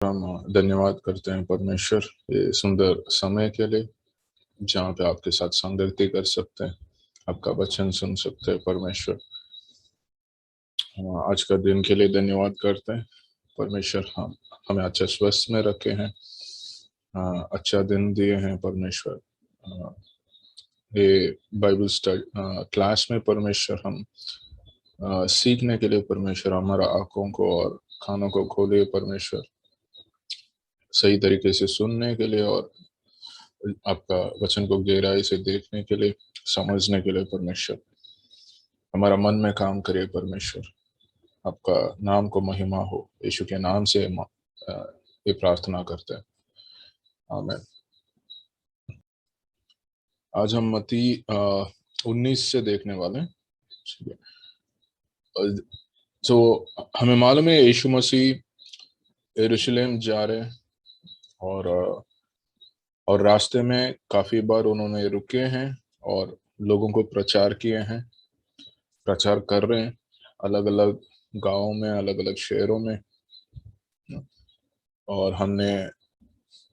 हम धन्यवाद करते हैं परमेश्वर ये सुंदर समय के लिए, जहाँ पे आपके साथ संगति कर सकते हैं, आपका वचन सुन सकते हैं परमेश्वर। आज का दिन के लिए धन्यवाद करते हैं परमेश्वर। हम हमें अच्छा स्वस्थ में रखे हैं, अच्छा दिन दिए हैं परमेश्वर। ये बाइबल स्टडी क्लास में परमेश्वर हम सीखने के लिए परमेश्वर हमारा आँखों को और कानों को खोले परमेश्वर, सही तरीके से सुनने के लिए और आपका वचन को गहराई से देखने के लिए, समझने के लिए परमेश्वर। हमारा मन में काम करे परमेश्वर, आपका नाम को महिमा हो, यीशु के नाम से ये प्रार्थना करते हैं, आमीन। आज हम मत्ती 19 से देखने वाले हैं। ठीक है। तो हमें मालूम है यीशु मसीह यरूशलेम जा रहे हैं और और रास्ते में काफी बार उन्होंने रुके हैं और लोगों को प्रचार किए हैं, प्रचार कर रहे हैं अलग अलग गांवों में, अलग अलग शहरों में। और हमने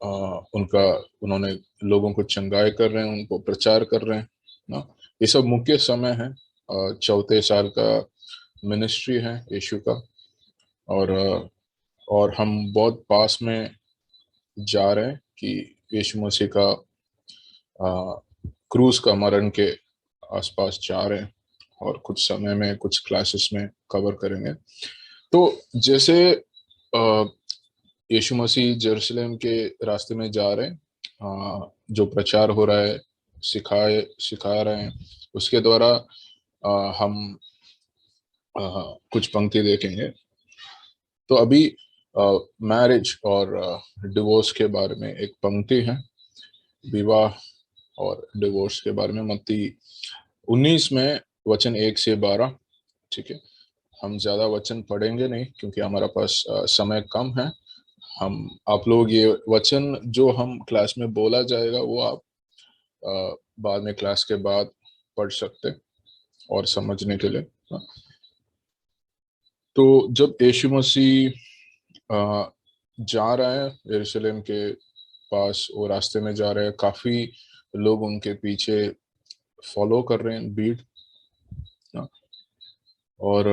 अ, उनका उन्होंने लोगों को चंगाई कर रहे हैं, उनको प्रचार कर रहे हैं ना। ये सब मुख्य समय है, चौथे साल का मिनिस्ट्री है यीशु का। और और हम बहुत पास में जा रहे हैं कि यीशु मसीह का क्रूज का मरण के आसपास जा रहे हैं, और कुछ समय में कुछ क्लासेस में कवर करेंगे। तो जैसे अ, यीशु मसीह यरूशलेम के रास्ते में जा रहे हैं, जो प्रचार हो रहा है, सिखा रहे हैं, उसके द्वारा हम कुछ पंक्ति देखेंगे। तो अभी मैरिज और डिवोर्स के बारे में एक पंक्ति है, विवाह और डिवोर्स के बारे में, मत्ती 19 में वचन 1 से 12। ठीक है। हम ज्यादा वचन पढ़ेंगे नहीं क्योंकि हमारा पास समय कम है। हम आप लोग ये वचन जो हम क्लास में बोला जाएगा वो आप बाद में क्लास के बाद पढ़ सकते हैं और समझने के लिए। तो जब यीशु मसीह जा रहा है यरूशलेम के पास, वो रास्ते में जा रहे हैं, काफी लोग उनके पीछे फॉलो कर रहे हैं, भीड़। और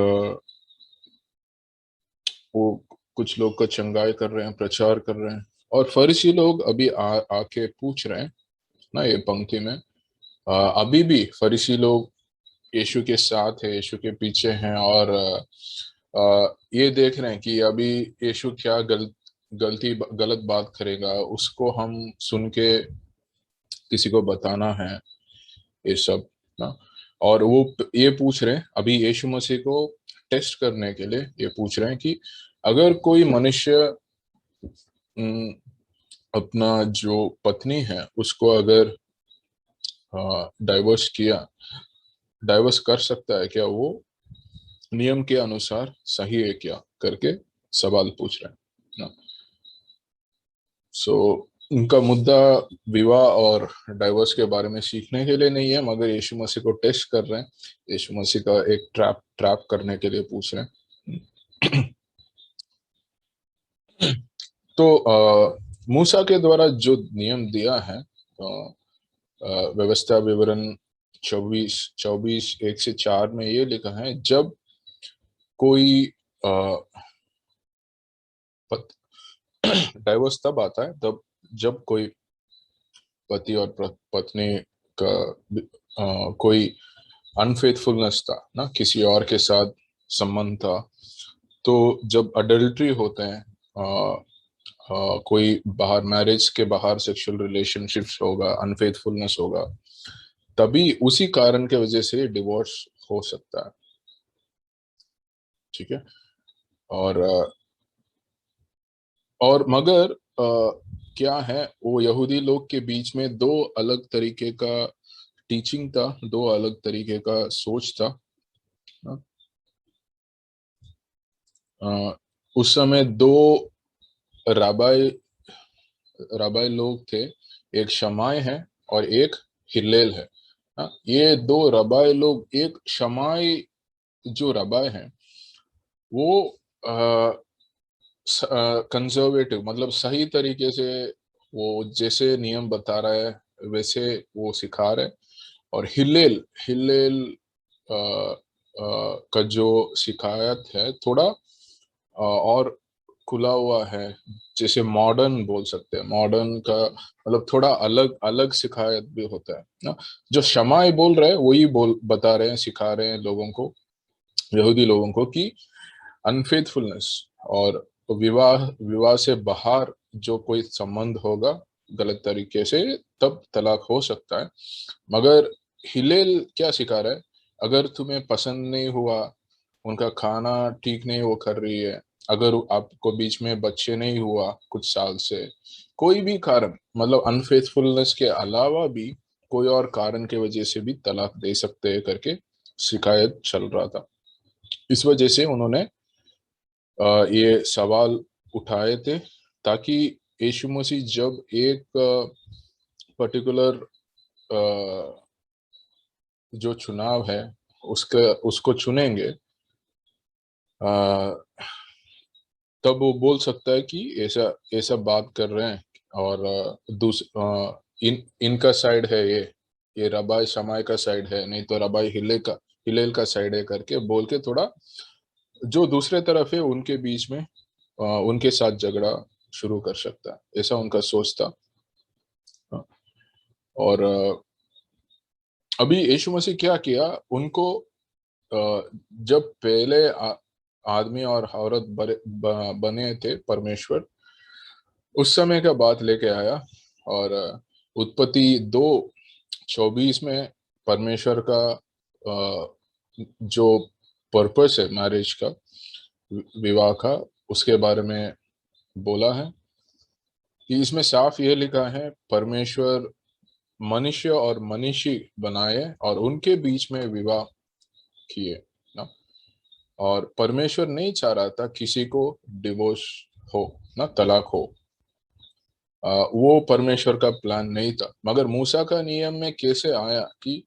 वो कुछ लोग का चंगाई कर रहे हैं, प्रचार कर रहे हैं। और फरीसी लोग अभी आके पूछ रहे हैं ना, ये पंक्ति में अभी भी फरीसी लोग यीशु के साथ है, यीशु के पीछे हैं, और ये देख रहे हैं कि अभी यीशु क्या गलत बात करेगा, उसको हम सुन के किसी को बताना है, ये सब ना। और वो ये पूछ रहे हैं अभी यीशु मसीह को टेस्ट करने के लिए, ये पूछ रहे हैं कि अगर कोई मनुष्य अम, अपना जो पत्नी है उसको अगर डाइवर्स किया, डाइवर्स कर सकता है क्या वो, नियम के अनुसार सही है क्या, करके सवाल पूछ रहे हैं ना। सो उनका मुद्दा विवाह और डाइवर्स के बारे में सीखने के लिए नहीं है, मगर यीशु मसीह को टेस्ट कर रहे हैं, यीशु मसीह का एक ट्रैप ट्रैप करने के लिए पूछ रहे हैं। तो मूसा के द्वारा जो नियम दिया है, व्यवस्था विवरण 24:1 से 4 में ये लिखा है, जब कोई डाइवोर्स तब आता है तब जब कोई पति और पत्नी का कोई अनफेथफुलनेस था ना, किसी और के साथ संबंध था। तो जब अडल्ट्री होते हैं, कोई बाहर मैरिज के बाहर सेक्सुअल रिलेशनशिप्स होगा, अनफेथफुलनेस होगा, तभी उसी कारण के वजह से डिवोर्स हो सकता है। ठीक है। और और मगर क्या है, वो यहूदी लोग के बीच में दो अलग तरीके का टीचिंग था, दो अलग तरीके का सोच था। उस समय दो राबाई राबाई लोग थे, एक शमाय है और एक हिल्लेल है। ये दो रबाई लोग, एक शमाय जो रबाई हैं वो कंजर्वेटिव, मतलब सही तरीके से वो जैसे नियम बता रहा है वैसे वो सिखा रहे। और हिलेल हिलेल का जो शिकायत है थोड़ा और खुला हुआ है, जैसे मॉडर्न बोल सकते हैं। मॉडर्न का मतलब थोड़ा अलग अलग शिकायत भी होता है ना। जो शमाई बोल रहे हैं वही बोल बता रहे हैं, सिखा रहे हैं लोगों को, यहूदी लोगों को, कि अनफेथफुलनेस और विवाह विवाह से बाहर जो कोई संबंध होगा गलत तरीके से, तब तलाक हो सकता है। मगर हिलेल क्या सिखा रहा है, अगर तुम्हें पसंद नहीं हुआ, उनका खाना ठीक नहीं वो कर रही है, अगर आपको बीच में बच्चे नहीं हुआ कुछ साल से, कोई भी कारण, मतलब अनफेथफुलनेस के अलावा भी कोई और कारण के वजह से भी तलाक दे सकते हैं करके शिकायत चल रहा था। इस वजह से उन्होंने ये सवाल उठाए थे, ताकि यीशु मसीह जब एक पर्टिकुलर जो चुनाव है उसका उसको चुनेंगे, अ, तब वो बोल सकता है कि ऐसा ऐसा बात कर रहे हैं। और इनका साइड है ये रबाई शमाय का साइड है, नहीं तो रबाई हिलेल का साइड है करके बोल के थोड़ा जो दूसरे तरफ है उनके बीच में उनके साथ झगड़ा शुरू कर सकता है, ऐसा उनका सोच था। और अभी यीशु मसीह क्या किया, उनको जब पहले आदमी और औरत बने थे परमेश्वर, उस समय का बात लेके आया। और उत्पत्ति 2:24 में परमेश्वर का जो पर्पस है मैरिज का, विवाह का, उसके बारे में बोला है कि इसमें साफ ये लिखा है, परमेश्वर मनुष्य और मनीषी बनाए और उनके बीच में विवाह किए ना। और परमेश्वर नहीं चाह रहा था किसी को डिवोर्स हो ना, तलाक हो। वो परमेश्वर का प्लान नहीं था। मगर मूसा का नियम में कैसे आया कि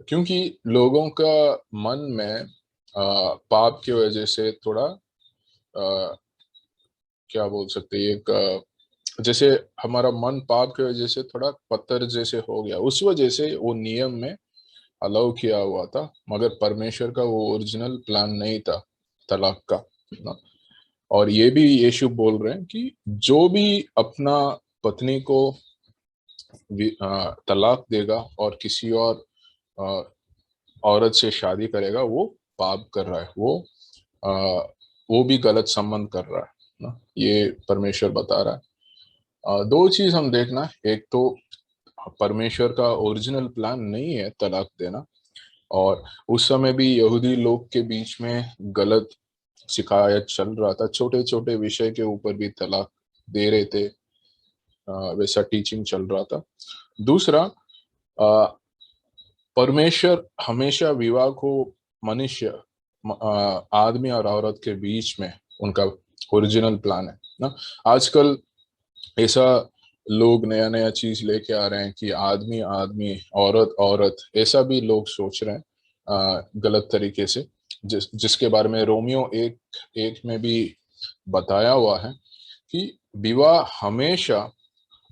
क्योंकि लोगों का मन में पाप की वजह से थोड़ा क्या बोल सकते हैं, एक जैसे हमारा मन पाप की वजह से थोड़ा पत्थर जैसे हो गया, उस वजह से वो नियम में अलाउ किया हुआ था। मगर परमेश्वर का वो ओरिजिनल प्लान नहीं था तलाक का ना। और ये भी यीशु बोल रहे हैं कि जो भी अपना पत्नी को तलाक देगा और किसी और अ, औरत से शादी करेगा, वो पाप कर रहा है, अ, वो भी गलत संबंध कर रहा है ना, ये परमेश्वर बता रहा है। दो चीज हम देखना, एक तो परमेश्वर का ओरिजिनल प्लान नहीं है तलाक देना, और उस समय भी यहूदी लोग के बीच में गलत शिकायत चल रहा था, छोटे छोटे विषय के ऊपर भी तलाक दे रहे थे, वैसा टीचिंग चल रहा था। दूसरा, अ, परमेश्वर हमेशा विवाह को मनुष्य आदमी और औरत के बीच में उनका ओरिजिनल प्लान है ना। आजकल ऐसा लोग नया नया चीज लेके आ रहे हैं कि आदमी आदमी, औरत औरत, ऐसा भी लोग सोच रहे हैं गलत तरीके से, जिसके बारे में रोमियो एक एक में भी बताया हुआ है कि विवाह हमेशा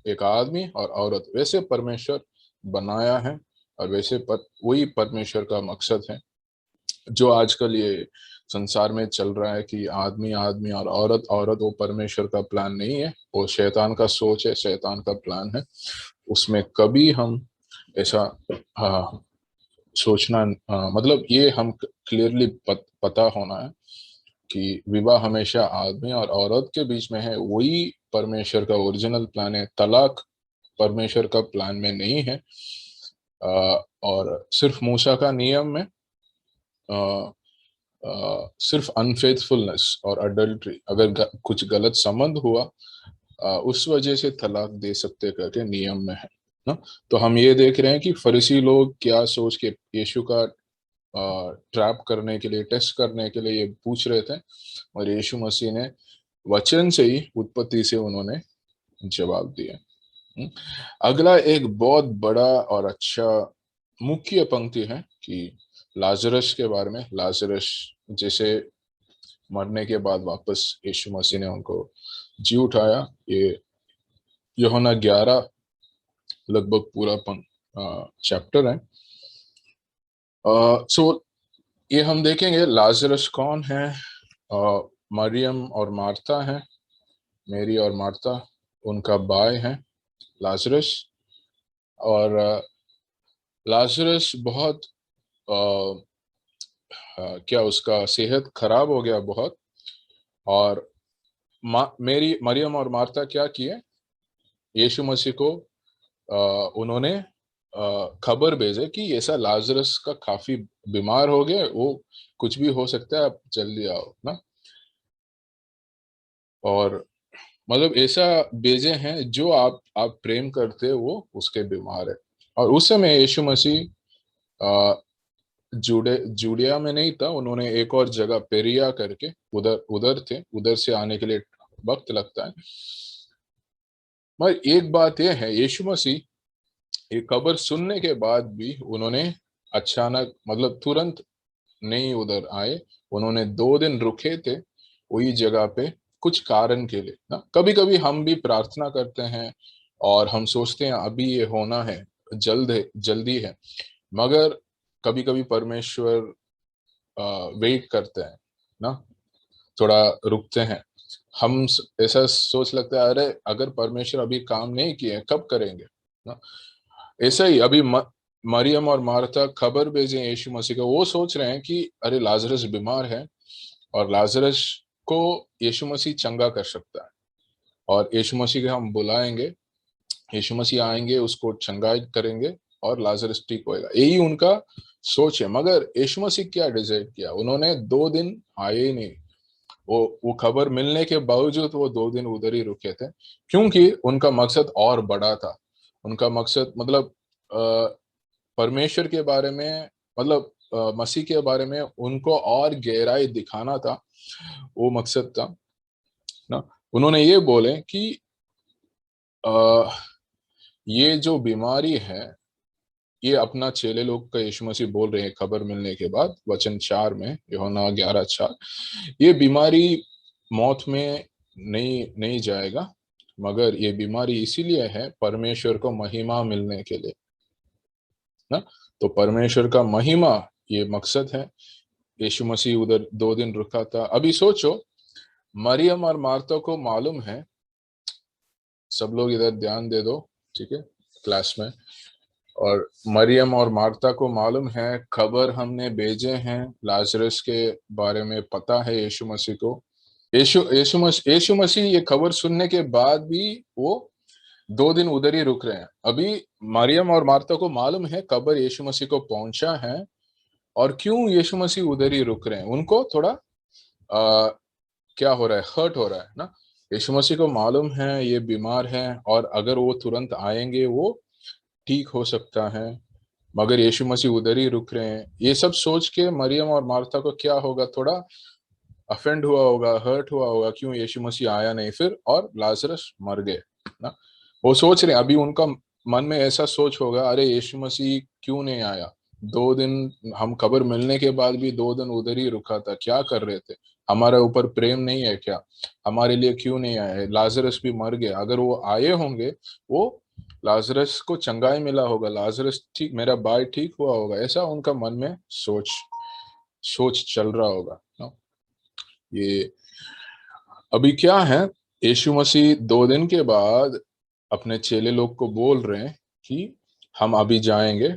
एक आदमी और औरत वैसे परमेश्वर बनाया है, और वैसे वही परमेश्वर का मकसद है। जो आजकल ये संसार में चल रहा है कि आदमी आदमी और औरत औरत, वो परमेश्वर का प्लान नहीं है, वो शैतान का सोच है, शैतान का प्लान है। उसमें कभी हम ऐसा सोचना, मतलब ये हम क्लियरली पता होना है कि विवाह हमेशा आदमी और औरत के बीच में है, वही परमेश्वर का ओरिजिनल प्लान है। तलाक परमेश्वर का प्लान में नहीं है। और सिर्फ मूसा का नियम में सिर्फ अनफेथफुलनेस और अडल्ट्री, अगर कुछ गलत संबंध हुआ, उस वजह से तलाक दे सकते करके नियम में है ना। तो हम ये देख रहे हैं कि फरीसी लोग क्या सोच के यीशु का ट्रैप करने के लिए, टेस्ट करने के लिए ये पूछ रहे थे, और यीशु मसीह ने वचन से ही, उत्पत्ति से उन्होंने जवाब दिया। अगला एक बहुत बड़ा और अच्छा मुख्य पंक्ति है कि लाजरस के बारे में। लाजरस जैसे मरने के बाद वापस यीशु मसीह ने उनको जी उठाया। ये यूहन्ना 11 लगभग पूरा चैप्टर है। सो ये हम देखेंगे लाजरस कौन है। मरियम और मार्था है, मेरी और मार्था, उनका भाई है लाजरस। और लाजरस बहुत क्या उसका सेहत खराब हो गया बहुत। और मेरी मरियम और मार्था क्या किए, यीशु मसीह को उन्होंने खबर भेजे कि ऐसा लाजरस का काफी बीमार हो गया, वो कुछ भी हो सकता है, आप जल्दी आओ ना। और मतलब ऐसा भेजे हैं जो आप प्रेम करते हो, वो उसके बीमार है। और उस समय यीशु मसीह जूडिया में नहीं था, उन्होंने एक और जगह पेरिया करके उधर उधर थे, उधर से आने के लिए वक्त लगता है। मगर एक बात यह है, यीशु मसीह ये खबर सुनने के बाद भी उन्होंने अचानक मतलब तुरंत नहीं उधर आए। उन्होंने 2 दिन रुके थे वही जगह पे कुछ कारण के लिए ना। कभी कभी हम भी प्रार्थना करते हैं और हम सोचते हैं अभी ये होना है, जल्द है, जल्दी है। मगर कभी कभी परमेश्वर वेट करते हैं ना, थोड़ा रुकते हैं। ऐसा सोच लगता है, अरे अगर परमेश्वर अभी काम नहीं किए कब करेंगे ना। ऐसा ही अभी मरियम और मार्था खबर भेजे यीशु मसीह को, वो सोच रहे हैं कि अरे लाजरस बीमार है और लाजरस को यीशु मसीह चंगा कर सकता है, और यीशु मसीह के हम बुलाएंगे, यीशु मसीह आएंगे, उसको चंगाई करेंगे और लाजरस ठीक होएगा। यही उनका सोच है। मगर यीशु मसीह क्या डिसाइड किया, उन्होंने 2 दिन आए ही नहीं। वो खबर मिलने के बावजूद वो 2 दिन उधर ही रुके थे, क्योंकि उनका मकसद और बड़ा था। उनका मकसद मतलब परमेश्वर के बारे में, मतलब मसीह के बारे में उनको और गहराई दिखाना था, वो मकसद था ना। उन्होंने ये बोले कि अ, ये जो बीमारी है, ये अपना चेले लोग का यीशु मसीह बोल रहे हैं खबर मिलने के बाद, वचन 4 में, यूहन्ना 11:4, ये बीमारी मौत में नहीं जाएगा, मगर ये बीमारी इसीलिए है परमेश्वर को महिमा मिलने के लिए ना। तो परमेश्वर का महिमा ये मकसद है। यीशु मसीह उधर 2 दिन रुका था। अभी सोचो, मरियम और मार्था को मालूम है, सब लोग इधर ध्यान दे दो, ठीक है, क्लास में। और मरियम और मार्था को मालूम है, खबर हमने भेजे हैं लाजरस के बारे में, पता है यीशु मसीह को। यीशु मसीह ये खबर सुनने के बाद भी वो 2 दिन उधर ही रुक रहे हैं। अभी मरियम और मार्था को मालूम है खबर यीशु मसीह को पहुंचा है, और क्यों यीशु मसीह उधर ही रुक रहे हैं, उनको थोड़ा आ, क्या हो रहा है, हर्ट हो रहा है ना। यीशु मसीह को मालूम है ये बीमार है, और अगर वो तुरंत आएंगे वो ठीक हो सकता है, मगर यीशु मसीह उधर ही रुक रहे हैं। ये सब सोच के मरियम और मार्था को क्या होगा, थोड़ा अफेंड हुआ होगा, हर्ट हुआ होगा, क्यों यीशु मसीह आया नहीं फिर, और लाजरस मर गए ना। वो सोच रहे हैं, अभी उनका मन में ऐसा सोच होगा, अरे यीशु मसीह क्यों नहीं आया, 2 दिन हम खबर मिलने के बाद भी 2 दिन उधर ही रुका था, क्या कर रहे थे, हमारे ऊपर प्रेम नहीं है क्या, हमारे लिए क्यों नहीं आए, लाजरस भी मर गया, अगर वो आए होंगे, वो लाजरस को चंगाई मिला होगा, लाजरस ठीक, मेरा भाई ठीक हुआ होगा, ऐसा उनका मन में सोच सोच चल रहा होगा ना। ये अभी क्या है, यीशु मसीह 2 दिन के बाद अपने चेले लोग को बोल रहे हैं कि हम अभी जाएंगे,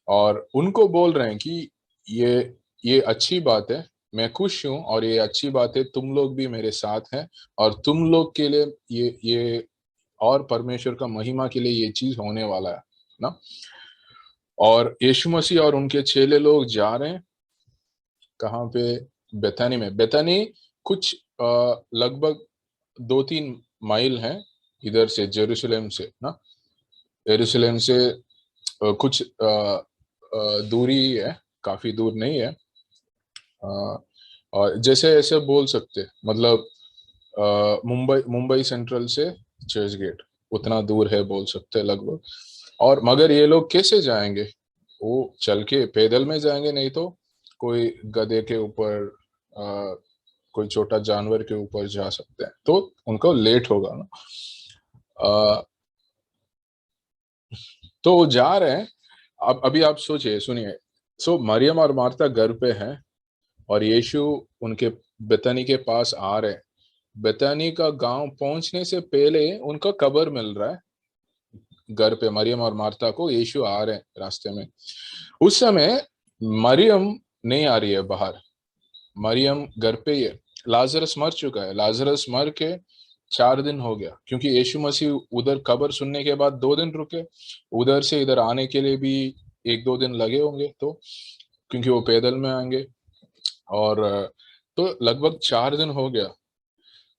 और उनको बोल रहे हैं कि ये ये अच्छी बात है, मैं खुश हूं, और ये अच्छी बात है, तुम लोग भी मेरे साथ हैं, और तुम लोग के लिए ये और परमेश्वर का महिमा के लिए ये चीज होने वाला है ना। और यीशु मसीह और उनके चेले लोग जा रहे हैं कहाँ पे, बेथानी में। बेथानी कुछ लगभग 2-3 माइल है इधर से, जेरूशलेम से ना। जेरूशलेम से कुछ दूरी है, काफी दूर नहीं है। अ, और जैसे ऐसे बोल सकते, मतलब मुंबई मुंबई सेंट्रल से चर्च गेट उतना दूर है बोल सकते हैं लगभग। और मगर ये लोग कैसे जाएंगे, वो चल के पैदल में जाएंगे, नहीं तो कोई गधे के ऊपर कोई छोटा जानवर के ऊपर जा सकते हैं, तो उनको लेट होगा ना। अ, तो वो जा रहे हैं। अब अभी आप सोचिए, सुनिए। सो मरियम और मार्था घर पे हैं और यीशु उनके बेतनी के पास आ रहे हैं। बेतनी का गांव पहुंचने से पहले उनका कब्र मिल रहा है। घर पे मरियम और मार्था को यीशु आ रहे हैं रास्ते में। उस समय मरियम नहीं आ रही है बाहर, मरियम घर पे ही है। लाजरस मर चुका है, लाजरस मर के 4 दिन हो गया, क्योंकि यीशु मसीह उधर खबर सुनने के बाद 2 दिन रुके। उधर से इधर आने के लिए भी 1-2 दिन लगे होंगे, तो क्योंकि वो पैदल में आएंगे। और तो लगभग 4 दिन हो गया।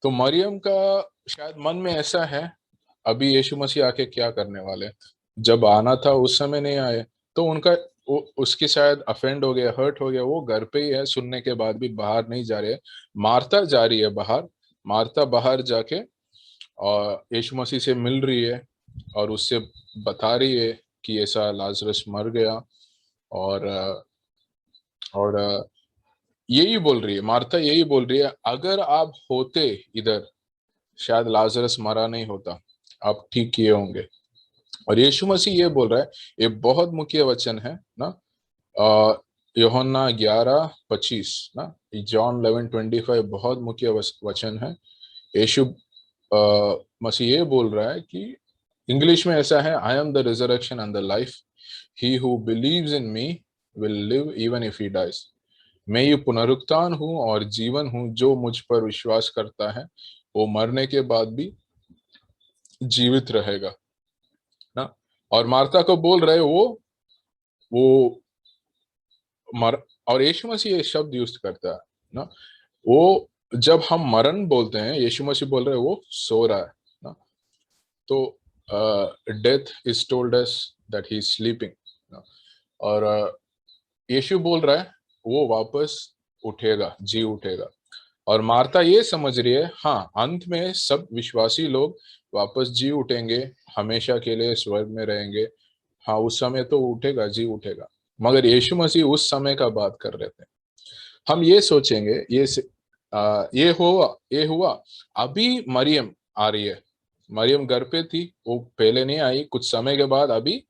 तो मरियम का शायद मन में ऐसा है, अभी यीशु मसीह आके क्या करने वाले, जब आना था उस समय नहीं आए। तो उनका उसकी शायद अफेंड हो गया, हर्ट हो गया। वो घर पे ही है, सुनने के बाद भी बाहर नहीं जा रहे है। मार्था जा रही है बाहर। मार्था बाहर जाके और यीशु मसीह से मिल रही है और उससे बता रही है कि ऐसा लाजरस मर गया। और और यही बोल रही है, मार्था यही बोल रही है, अगर आप होते इधर, शायद लाजरस मरा नहीं होता, आप ठीक किए होंगे। और यीशु मसीह ये बोल रहा है, ये बहुत मुख्य वचन है ना। यूहन्ना 11:25 ना, जॉन 11:25 बहुत मुख्य वचन है। यीशु मसीह ये बोल रहा है कि इंग्लिश में ऐसा है, I am the resurrection and the life, he who believes in me will live even if he dies. मैं ये पुनरुत्थान हूँ और जीवन हूँ, जो मुझ पर विश्वास करता है वो मरने के बाद भी जीवित रहेगा ना। और मार्था को बोल रहे वो मर, और यीशु मसीह ये शब्द यूज करता है ना। वो जब हम मरण बोलते हैं, यीशु मसीह बोल रहे हैं वो सो रहा है ना। तो death is told us that he is sleeping. और यीशु बोल रहा है वो वापस उठेगा, जी उठेगा। और मार्था ये समझ रही है, हाँ अंत में सब विश्वासी लोग वापस जी उठेंगे, हमेशा के लिए स्वर्ग में रहेंगे। हाँ उस समय तो उठेगा, जी उठेगा। मगर यीशु मसीह उस समय का बात कर रहे थे। हम ये सोचेंगे, ये हुआ अभी मरियम आ रही है। मरियम घर पे थी, वो पहले नहीं आई, कुछ समय के बाद अभी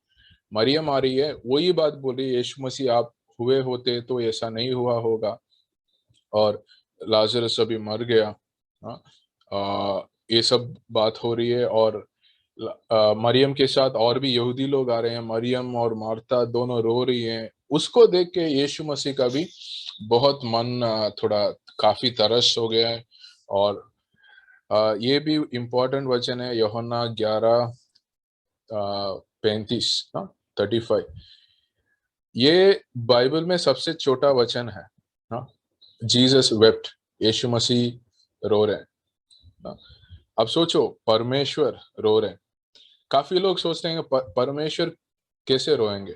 मरियम आ रही है, वही बात बोल रही है, यीशु मसीह आप हुए होते तो ऐसा नहीं हुआ होगा, और लाजरस अभी मर गया। हाँ, ये सब बात हो रही है। और मरियम के साथ और भी यहूदी लोग आ रहे हैं, मरियम और मार्था दोनों रो रही हैं। उसको देख के यीशु मसीह का भी बहुत मन थोड़ा काफी तरस हो गया है। और ये भी इम्पोर्टेंट वचन है, यूहन्ना 11:35 ना, 35। ये बाइबल में सबसे छोटा वचन है ना। जीसस वेप्ट, यीशु मसीह रो रहे हैं ना। अब सोचो, परमेश्वर रो रहे हैं। काफी लोग सोचते हैं कि परमेश्वर कैसे रोएंगे,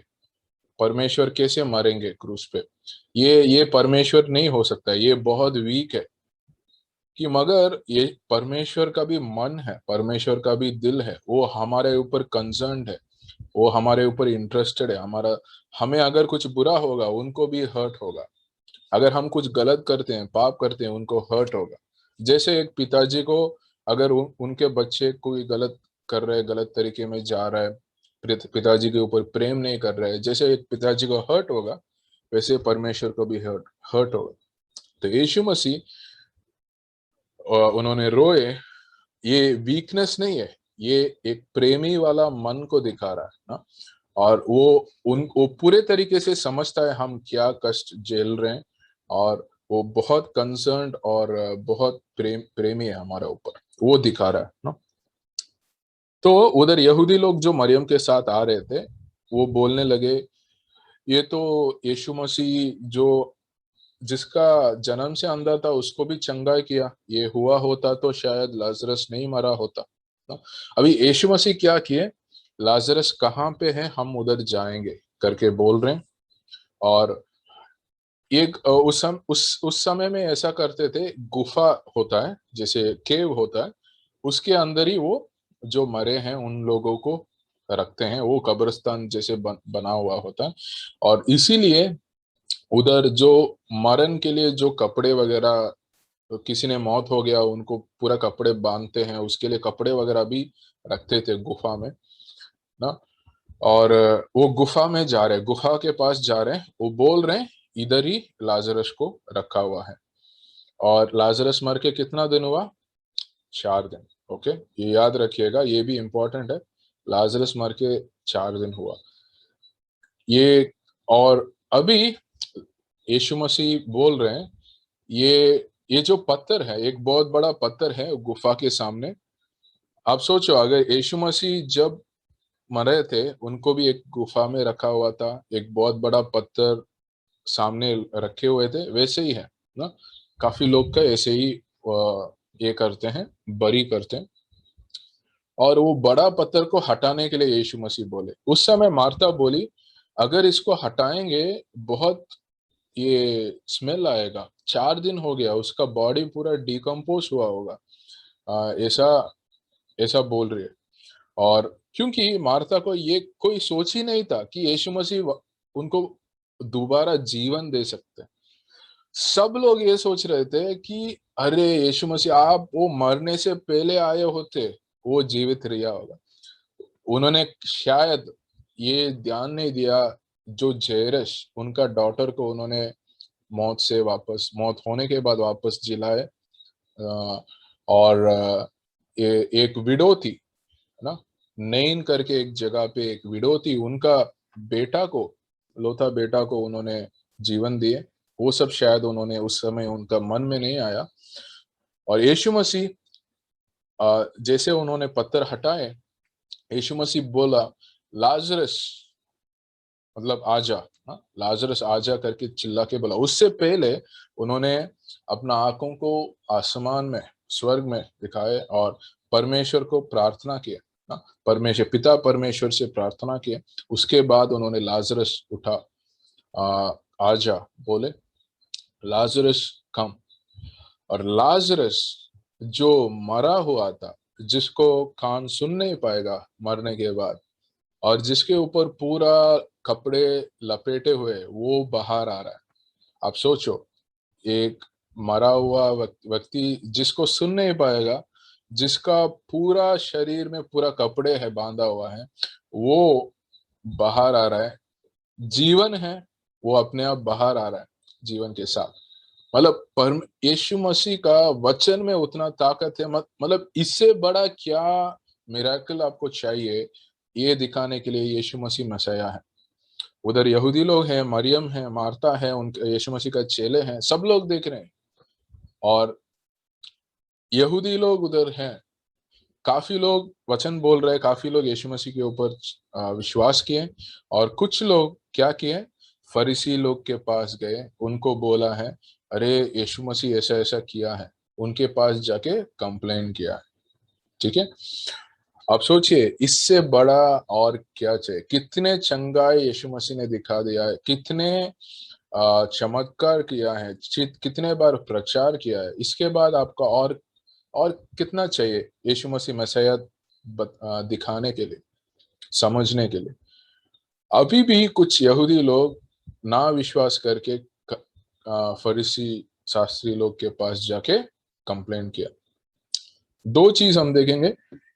परमेश्वर कैसे मरेंगे क्रूस पे, ये परमेश्वर नहीं हो सकता, ये बहुत वीक है। कि मगर ये परमेश्वर का भी मन है, परमेश्वर का भी दिल है, वो हमारे ऊपर कंसर्न्ड है, वो हमारे ऊपर इंटरेस्टेड है। हमारा, हमें अगर कुछ बुरा होगा उनको भी हर्ट होगा, अगर हम कुछ गलत करते हैं, पाप करते हैं, उनको हर्ट होगा। जैसे एक पिताजी को, अगर उनके बच्चे कोई गलत कर रहे हैं, गलत तरीके में जा रहा है, पिताजी के ऊपर प्रेम नहीं कर रहा है, जैसे एक पिताजी को हर्ट होगा, वैसे परमेश्वर को भी हर्ट हर्ट होगा। तो यीशु मसीह उन्होंने रोए, ये वीकनेस नहीं है, ये एक प्रेमी वाला मन को दिखा रहा है ना। और वो पूरे तरीके से समझता है हम क्या कष्ट झेल रहे हैं, और वो बहुत कंसर्न्ड और बहुत प्रेमी है हमारे ऊपर, वो दिखा रहा है ना। तो उधर यहूदी लोग जो मरियम के साथ आ रहे थे, वो बोलने लगे, ये तो यीशु मसीह जो जिसका जन्म से अंधा था उसको भी चंगा किया, ये हुआ होता तो शायद लाजरस नहीं मरा होता ना। अभी यीशु मसीह क्या किए, लाजरस कहाँ पे है, हम उधर जाएंगे करके बोल रहे हैं। और एक उस समय में ऐसा करते थे, गुफा होता है जैसे केव होता है, उसके अंदर ही वो जो मरे हैं उन लोगों को रखते हैं, वो कब्रिस्तान जैसे बना हुआ होता है। और इसीलिए उधर जो मरण के लिए जो कपड़े वगैरह तो किसी ने मौत हो गया, उनको पूरा कपड़े बांधते हैं, उसके लिए कपड़े वगैरह भी रखते थे गुफा में ना। और वो गुफा में जा रहे, गुफा के पास जा रहे हैं, वो बोल रहे हैं इधर ही लाजरस को रखा हुआ है। और लाजरस मर के कितना दिन हुआ? 4 दिन। ओके, ये याद रखिएगा, ये भी इंपॉर्टेंट है। लाजरस मर के 4 दिन हुआ ये। और अभी यीशु मसीह बोल रहे हैं, ये जो पत्थर है, एक बहुत बड़ा पत्थर है गुफा के सामने। आप सोचो, अगर यीशु मसीह जब मरे थे, उनको भी एक गुफा में रखा हुआ था, एक बहुत बड़ा पत्थर सामने रखे हुए थे, वैसे ही है ना। काफी लोग का ऐसे ही ये करते हैं, बरी करते हैं। और वो बड़ा पत्थर को हटाने के लिए यीशु मसीह बोले। उस समय मार्था बोली, अगर इसको हटाएंगे बहुत ये स्मेल आएगा, 4 दिन हो गया, उसका बॉडी पूरा डिकम्पोज हुआ होगा। ऐसा ऐसा बोल रही है। और क्योंकि मार्था को ये कोई सोच ही नहीं था कि यीशु मसीह उनको दोबारा जीवन दे सकते हैं। सब लोग ये सोच रहे थे कि अरे यीशु मसीह, आप वो मरने से पहले आए होते, वो जीवित रिया होगा। उन्होंने शायद ये ध्यान नहीं दिया, जो जेरस उनका डॉटर को उन्होंने मौत होने के बाद वापस जिलाए। और एक विडो थी ना, नैन करके एक जगह पे एक विडो थी, उनका बेटा को, लोथा बेटा को उन्होंने जीवन दिए। वो सब शायद उन्होंने उस समय उनका मन में नहीं आया। और यीशु मसीह जैसे उन्होंने पत्थर हटाए, यीशु मसीह बोला लाजरस, मतलब आजा। हाँ, लाजरस आजा करके चिल्ला के बोला। उससे पहले उन्होंने अपना आंखों को आसमान में, स्वर्ग में दिखाए और परमेश्वर को प्रार्थना किया। हाँ, परमेश्वर पिता परमेश्वर से प्रार्थना किया। उसके बाद उन्होंने लाजरस उठा, आजा बोले, लाजरस कम। और लाजरस जो मरा हुआ था, जिसको कान सुन नहीं पाएगा मरने के बाद, और जिसके ऊपर पूरा कपड़े लपेटे हुए, वो बाहर आ रहा है। आप सोचो, एक मरा हुआ व्यक्ति जिसको सुन नहीं पाएगा, जिसका पूरा शरीर में पूरा कपड़े है बांधा हुआ है, वो बाहर आ रहा है। जीवन है, वो अपने आप बाहर आ रहा है जीवन के साथ। मतलब परम यीशु मसीह का वचन में उतना ताकत है, मतलब इससे बड़ा क्या मिराकल आपको चाहिए, ये दिखाने के लिए यीशु मसीह मसीहा है। उधर यहूदी लोग हैं, मरियम है, मार्ता है, उनके यीशु मसीह का चेले हैं, सब लोग देख रहे हैं। और यहूदी लोग उधर हैं, काफी लोग वचन बोल रहे हैं, काफी लोग यीशु मसीह के ऊपर विश्वास किए। और कुछ लोग क्या किए, फरीसी लोग के पास गए, उनको बोला है अरे यीशु मसीह ऐसा ऐसा किया है, उनके पास जाके कंप्लेन किया है। ठीक है, अब सोचिए इससे बड़ा और क्या चाहिए। कितने चंगाई यीशु मसीह ने दिखा दिया है, कितने चमत्कार किया है, कितने बार प्रचार किया है। इसके बाद आपका और कितना चाहिए यीशु मसीह मसीहा दिखाने के लिए, समझने के लिए। अभी भी कुछ यहूदी लोग ना विश्वास करके फरीसी शास्त्री लोग के पास जाके कंप्लेन किया। दो चीज हम देखेंगे।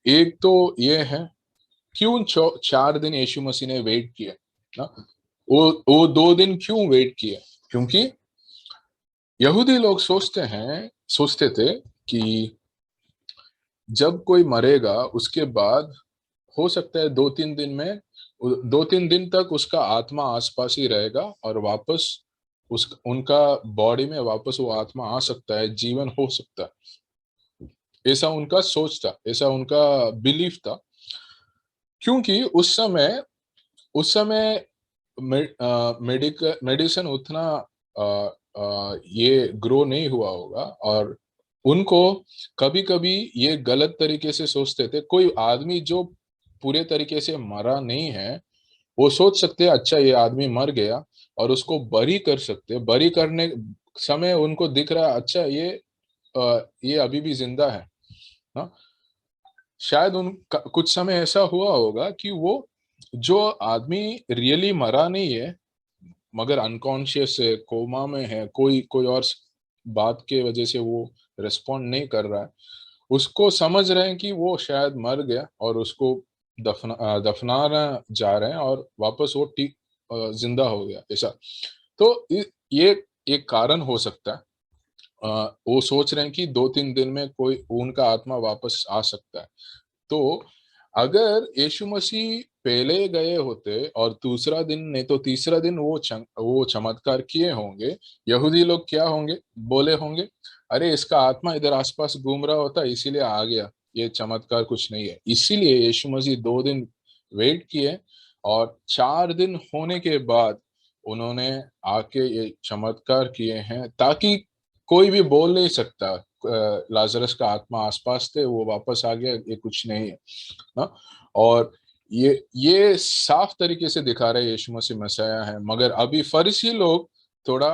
एक तो ये है, क्यों 4 दिन यीशु मसीह ने वेट किया ना। वो 2 दिन क्यों वेट किया? क्योंकि यहूदी लोग सोचते थे कि जब कोई मरेगा, उसके बाद हो सकता है 2-3 दिन में, 2-3 दिन तक उसका आत्मा आसपास ही रहेगा, और वापस उनका बॉडी में वापस वो आत्मा आ सकता है, जीवन हो सकता है। ऐसा उनका सोच था, ऐसा उनका बिलीफ था। क्योंकि उस समय मेडिसिन उतना ये ग्रो नहीं हुआ होगा। और उनको कभी कभी ये गलत तरीके से सोचते थे। कोई आदमी जो पूरे तरीके से मरा नहीं है, वो सोच सकते हैं अच्छा ये आदमी मर गया, और उसको बरी कर सकते। बरी करने समय उनको दिख रहा है अच्छा ये अभी भी जिंदा है ना। शायद कुछ समय ऐसा हुआ होगा कि वो जो आदमी रियली मरा नहीं है, मगर अनकॉन्शियस है, कोमा में है, कोई कोई और बात के वजह से वो रिस्पॉन्ड नहीं कर रहा है, उसको समझ रहे हैं कि वो शायद मर गया और उसको दफनाना जा रहे हैं और वापस वो ठीक जिंदा हो गया ऐसा। तो ये एक कारण हो सकता है। वो सोच रहे हैं कि 2-3 दिन में कोई उनका आत्मा वापस आ सकता है। तो अगर यीशु मसीह पहले गए होते और दूसरा दिन नहीं तो तीसरा दिन वो चमत्कार किए होंगे, यहूदी लोग क्या होंगे, बोले होंगे, अरे इसका आत्मा इधर आसपास घूम रहा होता इसीलिए आ गया, ये चमत्कार कुछ नहीं है। इसीलिए यीशु मसीह 2 दिन वेट किए और 4 दिन होने के बाद उन्होंने आके ये चमत्कार किए हैं, ताकि कोई भी बोल नहीं सकता लाजरस का आत्मा आसपास थे वो वापस आ गया, ये कुछ नहीं है ना। और ये साफ तरीके से दिखा रहे यीशु मसीह मसीहा है। मगर अभी फरीसी लोग थोड़ा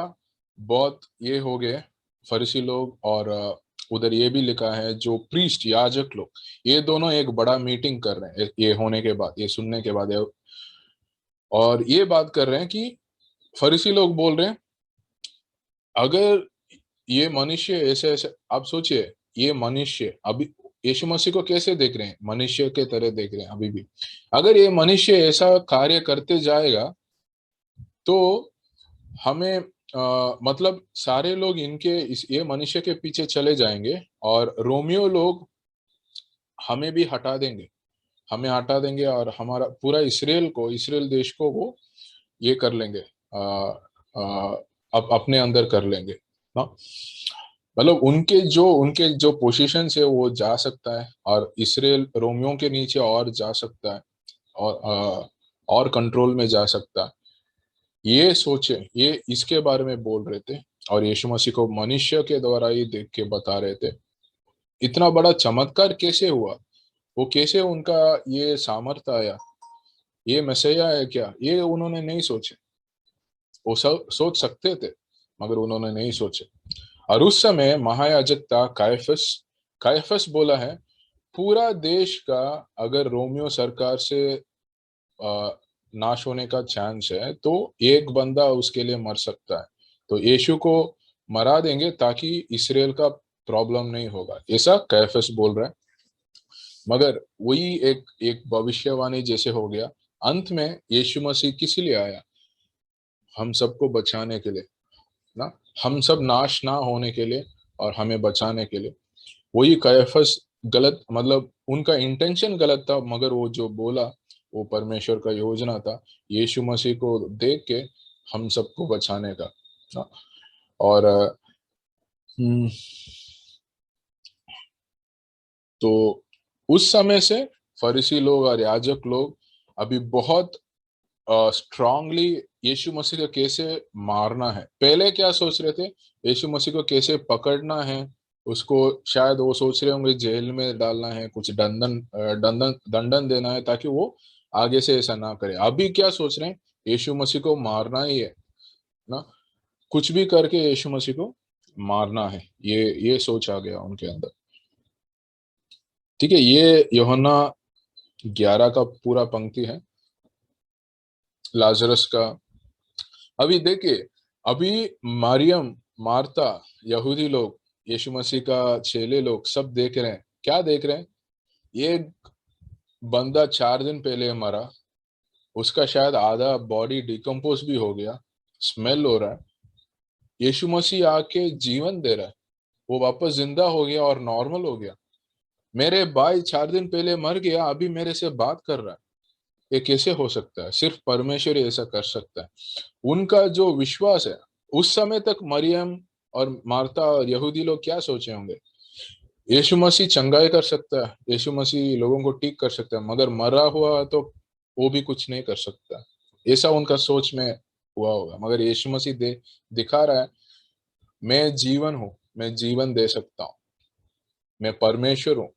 बहुत ये हो गए, फरीसी लोग, और उधर ये भी लिखा है जो प्रीस्ट याजक लोग, ये दोनों एक बड़ा मीटिंग कर रहे हैं ये होने के बाद, ये सुनने के बाद, और ये बात कर रहे हैं कि फरीसी लोग बोल रहे हैं, अगर ये मनुष्य ऐसे ऐसे, आप सोचिए, ये मनुष्य अभी यीशु मसीह को कैसे देख रहे हैं, मनुष्य के तरह देख रहे हैं अभी भी। अगर ये मनुष्य ऐसा कार्य करते जाएगा तो हमें मतलब सारे लोग ये मनुष्य के पीछे चले जाएंगे और रोमियो लोग हमें भी हटा देंगे, हमें हटा देंगे और हमारा पूरा इसराइल देश को वो ये कर लेंगे, अपने अंदर कर लेंगे ना। मतलब उनके जो पोजीशन से वो जा सकता है और इसराइल रोमियों के नीचे और जा सकता है, और कंट्रोल में जा सकता है। ये सोचे, ये इसके बारे में बोल रहे थे और यीशु मसीह को मनुष्य के द्वारा ही देख के बता रहे थे। इतना बड़ा चमत्कार कैसे हुआ, वो कैसे उनका ये सामर्थ्य आया, ये मसीहा है क्या, ये उन्होंने नहीं सोचे। वो सब सोच सकते थे मगर उन्होंने नहीं सोचे। और उस समय महायाजक था कायफस। कायफस बोला है, पूरा देश का अगर रोमियो सरकार से नाश होने का चांस है तो एक बंदा उसके लिए मर सकता है, तो यीशु को मरा देंगे ताकि इसराइल का प्रॉब्लम नहीं होगा, ऐसा कैफस बोल रहा है। मगर वही एक एक भविष्यवाणी जैसे हो गया। अंत में यीशु मसीह किस लिए आया, हम सबको बचाने के लिए ना, हम सब नाश ना होने के लिए और हमें बचाने के लिए। वही कैफस गलत, मतलब उनका इंटेंशन गलत था, मगर वो जो बोला वो परमेश्वर का योजना था यीशु मसीह को देख के हम सबको बचाने का ना। और हम्म, तो उस समय से फरीसी लोग और याजक लोग अभी बहुत स्ट्रांगली यीशु मसीह को कैसे मारना है, पहले क्या सोच रहे थे, यीशु मसीह को कैसे पकड़ना है, उसको शायद वो सोच रहे होंगे जेल में डालना है, कुछ दंडन देना है ताकि वो आगे से ऐसा ना करे। अभी क्या सोच रहे हैं, यीशु मसीह को मारना ही है ना, कुछ भी करके यीशु मसीह को मारना है, ये सोच आ गया उनके अंदर। ठीक है, ये यूहन्ना 11 का पूरा पंक्ति है लाजरस का। अभी देखिए, अभी मरियम, मार्ता, यहूदी लोग, यीशु मसीह का चेले लोग सब देख रहे हैं, क्या देख रहे हैं, ये बंदा 4 दिन पहले मरा, उसका शायद आधा बॉडी डिकम्पोज भी हो गया, स्मेल हो रहा है, यीशु मसीह आके जीवन दे रहा है, वो वापस जिंदा हो गया और नॉर्मल हो गया। मेरे भाई 4 दिन पहले मर गया, अभी मेरे से बात कर रहा है, ये कैसे हो सकता है, सिर्फ परमेश्वर ही ऐसा कर सकता है। उनका जो विश्वास है, उस समय तक मरियम और मार्ता और यहूदी लोग क्या सोचे होंगे, यीशु मसीह चंगाई कर सकता है, यीशु मसीह लोगों को ठीक कर सकता है, मगर मरा हुआ तो वो भी कुछ नहीं कर सकता, ऐसा उनका सोच में हुआ होगा। मगर यीशु मसीह दिखा रहा है, मैं जीवन हूँ, मैं जीवन दे सकता हूँ, मैं परमेश्वर हूँ,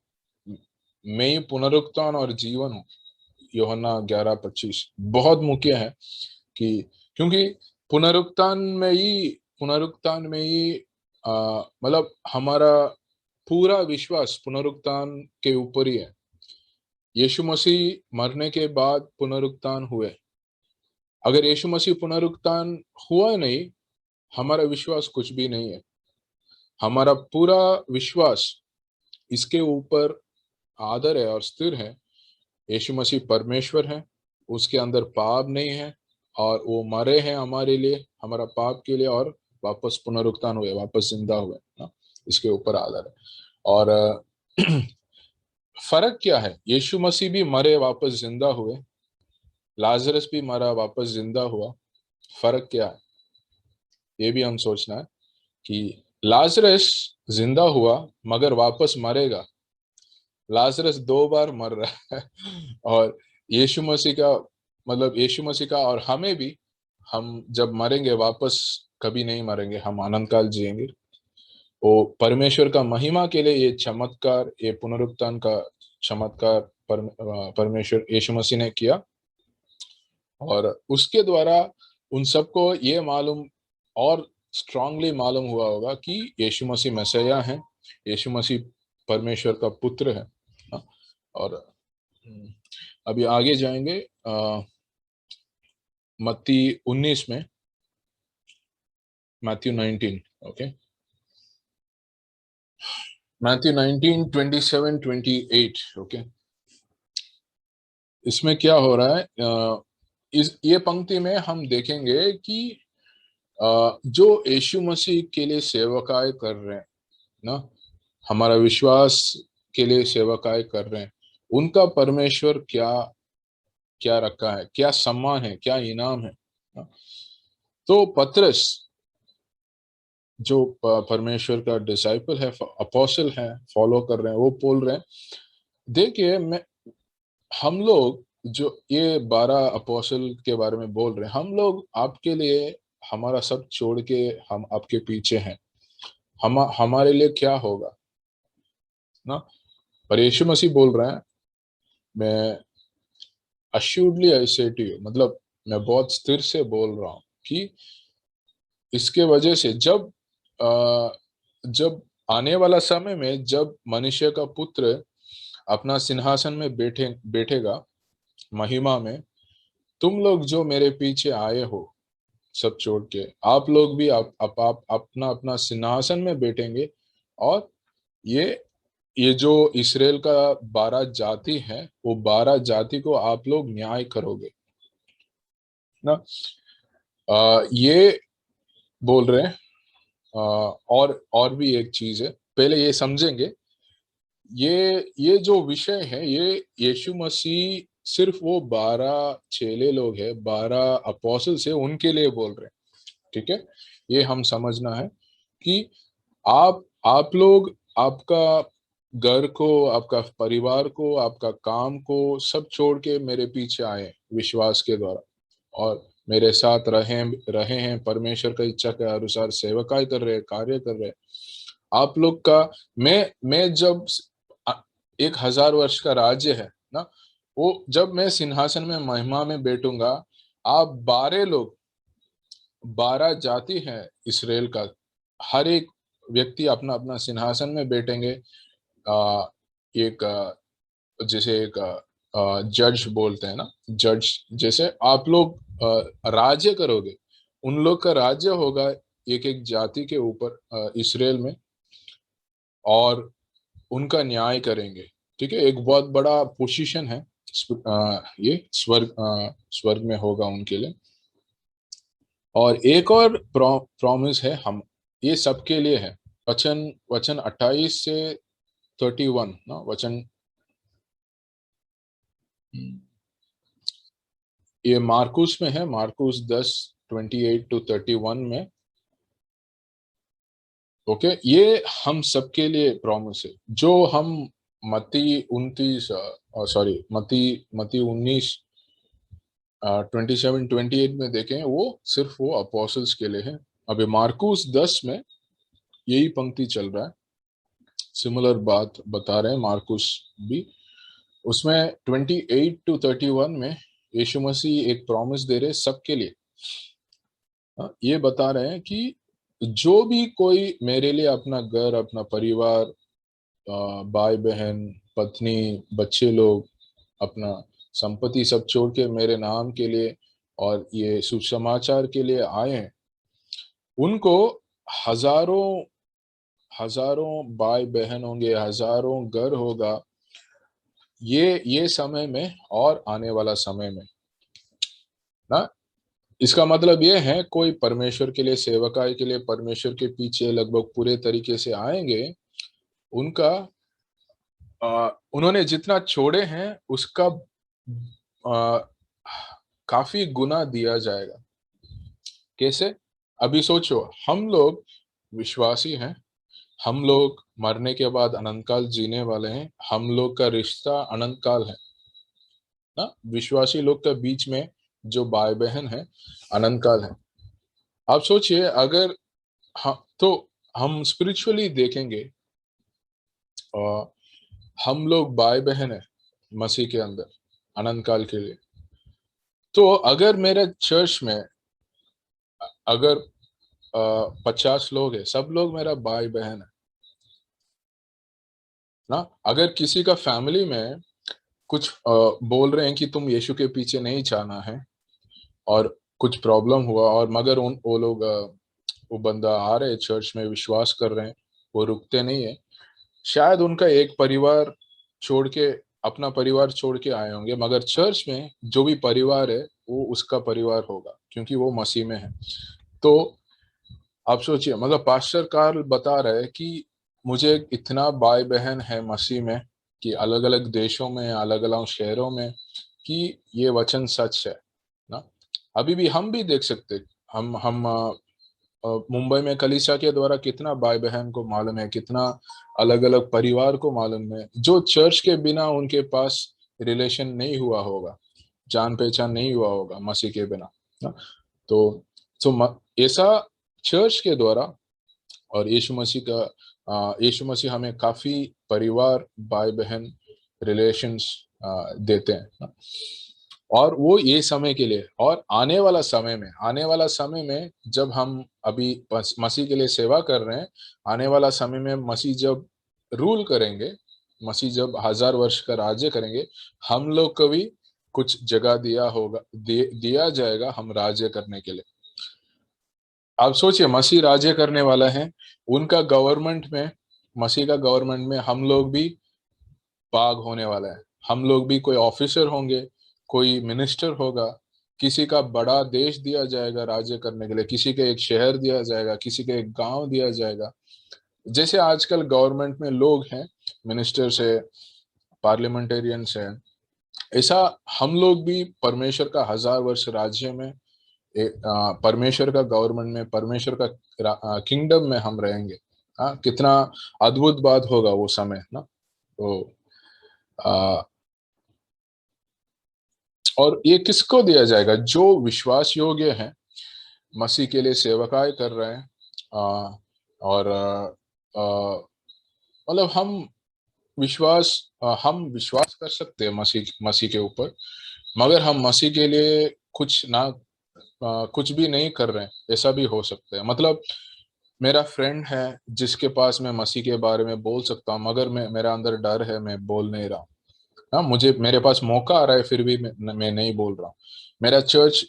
मैं ही पुनरुत्थान और जीवन हूँ। यूहन्ना 11:25 बहुत मुख्य है कि क्योंकि पुनरुत्थान में ही मतलब हमारा पूरा विश्वास पुनरुत्थान के ऊपर ही है। यीशु मसीह मरने के बाद पुनरुत्थान हुए, अगर यीशु मसीह पुनरुत्थान हुआ नहीं, हमारा विश्वास कुछ भी नहीं है। हमारा पूरा विश्वास इसके ऊपर आदर है और स्थिर है। यीशु मसीह परमेश्वर है, उसके अंदर पाप नहीं है, और वो मरे हैं हमारे लिए, हमारा पाप के लिए, और वापस पुनरुत्थान हुए, वापस जिंदा हुए ना। इसके ऊपर आदर है। और फर्क क्या है? यीशु मसीह भी मरे, वापस जिंदा हुए। लाजरस भी मरा, वापस जिंदा हुआ। फर्क क्या है? ये भी हम सोचना है कि लाजरस जिंदा हुआ मगर वापस मरेगा। लाजरस 2 बार मर रहा है और यीशु मसीह का, मतलब यीशु मसीह का, और हमें भी, हम जब मरेंगे वापस कभी नहीं मरेंगे, हम अनंत काल जिएंगे। वो परमेश्वर का महिमा के लिए ये चमत्कार, ये पुनरुत्थान का चमत्कार परमेश्वर यीशु मसीह ने किया। और उसके द्वारा उन सबको ये मालूम, और स्ट्रांगली मालूम हुआ होगा कि यीशु मसीह मसीहा है, यीशु मसीह परमेश्वर का पुत्र है। हाँ, और अभी आगे जाएंगे मत्ती 19 में, मैथ्यू 19। Okay, Matthew 19, 27, 28। ओके, इसमें क्या हो रहा है? इस ये पंक्ति में हम देखेंगे कि जो यीशु मसीह के लिए सेवकाई कर रहे हैं ना, हमारा विश्वास के लिए सेवकाई कर रहे हैं, उनका परमेश्वर क्या क्या रखा है, क्या सम्मान है, क्या इनाम है ना? तो पतरस, जो परमेश्वर का डिसाइपल है, अपोस्टल है, फॉलो कर रहे हैं, वो बोल रहे हैं, देखिए, मैं हम लोग जो ये 12 अपोस्टल के बारे में बोल रहे हैं, हम लोग आपके लिए हमारा सब छोड़ के हम आपके पीछे हैं। हमारे लिए क्या होगा ना? पर यीशु मसीह बोल रहे हैं, मैं अश्योर्डली आई से टू यू, मतलब मैं बहुत स्थिर से बोल रहा हूँ कि इसके वजह से जब आने वाला समय में, जब मनुष्य का पुत्र अपना सिंहासन में बैठेगा महिमा में, तुम लोग जो मेरे पीछे आए हो सब छोड़ के, आप लोग भी आप अपना अपना सिंहासन में बैठेंगे। और ये ये जो इसराइल का 12 जाति है, वो 12 जाति को आप लोग न्याय करोगे ना। ये बोल रहे हैं। और भी एक चीज है, पहले ये समझेंगे। ये जो विषय है, ये यीशु मसीह सिर्फ वो 12 चेले लोग हैं, 12 अपोस्टल्स है, उनके लिए बोल रहे हैं। ठीक है, ये हम समझना है कि आप लोग, आपका घर को, आपका परिवार को, आपका काम को सब छोड़ के मेरे पीछे आए विश्वास के द्वारा, और मेरे साथ रहे रहे हैं, परमेश्वर का इच्छा के अनुसार सेवकाई कर रहे हैं, कार्य कर रहे हैं। आप लोग का, मैं जब 1000 वर्ष का राज्य है ना, वो जब मैं सिंहासन में महिमा में बैठूंगा, आप 12 लोग, 12 जाति है इसराइल का, हर एक व्यक्ति अपना अपना सिंहासन में बैठेंगे। आ, एक जैसे एक जज बोलते हैं ना, जज जैसे आप लोग राज्य करोगे, उन लोग का राज्य होगा एक एक जाति के ऊपर इसराइल में, और उनका न्याय करेंगे। ठीक है, एक बहुत बड़ा पोजीशन है। ये स्वर्ग में होगा उनके लिए। और एक और प्रॉमिस है, हम ये सबके लिए है। वचन वचन 28 से 31 ना, वचन, ये मार्कुस में है, मार्कुस 10, 28 to 31 में। ओके, ये हम सबके लिए प्रॉमिस है। जो हम मत्ती 29, सॉरी, मत्ती मत्ती 19, 27, 28 में देखें, वो सिर्फ वो अपोस्टल्स के लिए है। अभी मार्कुस 10 में यही पंक्ति चल रहा है, सिमिलर बात बता रहे हैं मार्कुस भी। उसमें 28 to 31 में यीशु मसीह एक प्रॉमिस दे रहे सबके लिए। ये बता रहे हैं कि जो भी कोई मेरे लिए अपना घर, अपना परिवार, भाई बहन, पत्नी, बच्चे लोग, अपना संपत्ति सब छोड़ के मेरे नाम के लिए और ये सुसमाचार के लिए आए हैं, उनको हजारों हजारों भाई बहन होंगे, हजारों घर होगा, ये समय में और आने वाला समय में ना। इसका मतलब ये है, कोई परमेश्वर के लिए, सेवकाई के लिए परमेश्वर के पीछे लगभग पूरे तरीके से आएंगे, उनका उन्होंने जितना छोड़े हैं उसका आ, काफी गुना दिया जाएगा। कैसे? अभी सोचो, हम लोग विश्वासी हैं, हम लोग मरने के बाद अनंत काल जीने वाले हैं, हम लोग का रिश्ता अनंत काल है ना। विश्वासी लोग के बीच में जो भाई बहन है, अनंत काल है। आप सोचिए, अगर तो हम स्पिरिचुअली देखेंगे, और हम लोग भाई बहन है मसीह के अंदर अनंत काल के लिए। तो अगर मेरे चर्च में अगर 50 लोग है, सब लोग मेरा भाई बहन है ना। अगर किसी का फैमिली में कुछ बोल रहे हैं कि तुम यीशु के पीछे नहीं जाना है, और कुछ प्रॉब्लम हुआ, और मगर वो लोग वो बंदा आ रहे चर्च में, विश्वास कर रहे हैं, वो रुकते नहीं है। शायद उनका एक परिवार छोड़ के, अपना परिवार छोड़ के आए होंगे, मगर चर्च में जो भी परिवार है वो उसका परिवार होगा, क्योंकि वो मसीह में है। तो आप सोचिए, मतलब पास्टर कार्ल बता रहे हैं कि मुझे इतना भाई बहन है मसीह में, कि अलग अलग देशों में, अलग अलग शहरों में, कि ये वचन सच है ना। अभी भी हम भी देख सकते, हम मुंबई में कलीसिया के द्वारा कितना भाई बहन को मालूम है, कितना अलग अलग परिवार को मालूम है, जो चर्च के बिना उनके पास रिलेशन नहीं हुआ होगा, जान पहचान नहीं हुआ होगा मसीह के बिना ना। तो ऐसा चर्च के द्वारा, और यीशु मसीह का यीशु मसीह हमें काफी परिवार, भाई बहन रिलेशंस देते हैं ना। और वो ये समय के लिए, और आने वाला समय में, आने वाला समय में जब हम अभी मसीह के लिए सेवा कर रहे हैं, आने वाला समय में मसीह जब रूल करेंगे, मसीह जब 1000 वर्ष का राज्य करेंगे, हम लोग को भी कुछ जगह दिया होगा, दिया जाएगा हम राज्य करने के लिए। आप सोचिए, मसीह राज्य करने वाला है, उनका गवर्नमेंट में, मसीह का गवर्नमेंट में हम लोग भी भाग होने वाला है। हम लोग भी कोई ऑफिसर होंगे, कोई मिनिस्टर होगा, किसी का बड़ा देश दिया जाएगा राज्य करने के लिए, किसी के एक शहर दिया जाएगा, किसी के एक गांव दिया जाएगा। जैसे आजकल गवर्नमेंट में लोग हैं, मिनिस्टर्स है, पार्लियामेंटेरियंस है, ऐसा हम लोग भी परमेश्वर का 1000 वर्ष राज्य में, परमेश्वर का गवर्नमेंट में, परमेश्वर का किंगडम में हम रहेंगे। हाँ, कितना अद्भुत बात होगा वो समय ना। तो आ, और ये किसको दिया जाएगा? जो विश्वास योग्य है, मसीह के लिए सेवकाई कर रहे हैं, आ, और मतलब हम विश्वास कर सकते हैं मसीह मसीह के ऊपर, मगर हम मसीह के लिए कुछ भी नहीं कर रहे हैं, ऐसा भी हो सकता है। मतलब मेरा फ्रेंड है जिसके पास मैं मसीह के बारे में बोल सकता हूँ, मगर मेरा अंदर डर है, मैं बोल नहीं रहा हूँ। हाँ, मेरे पास मौका आ रहा है, फिर भी मैं नहीं बोल रहा हूँ। मेरा चर्च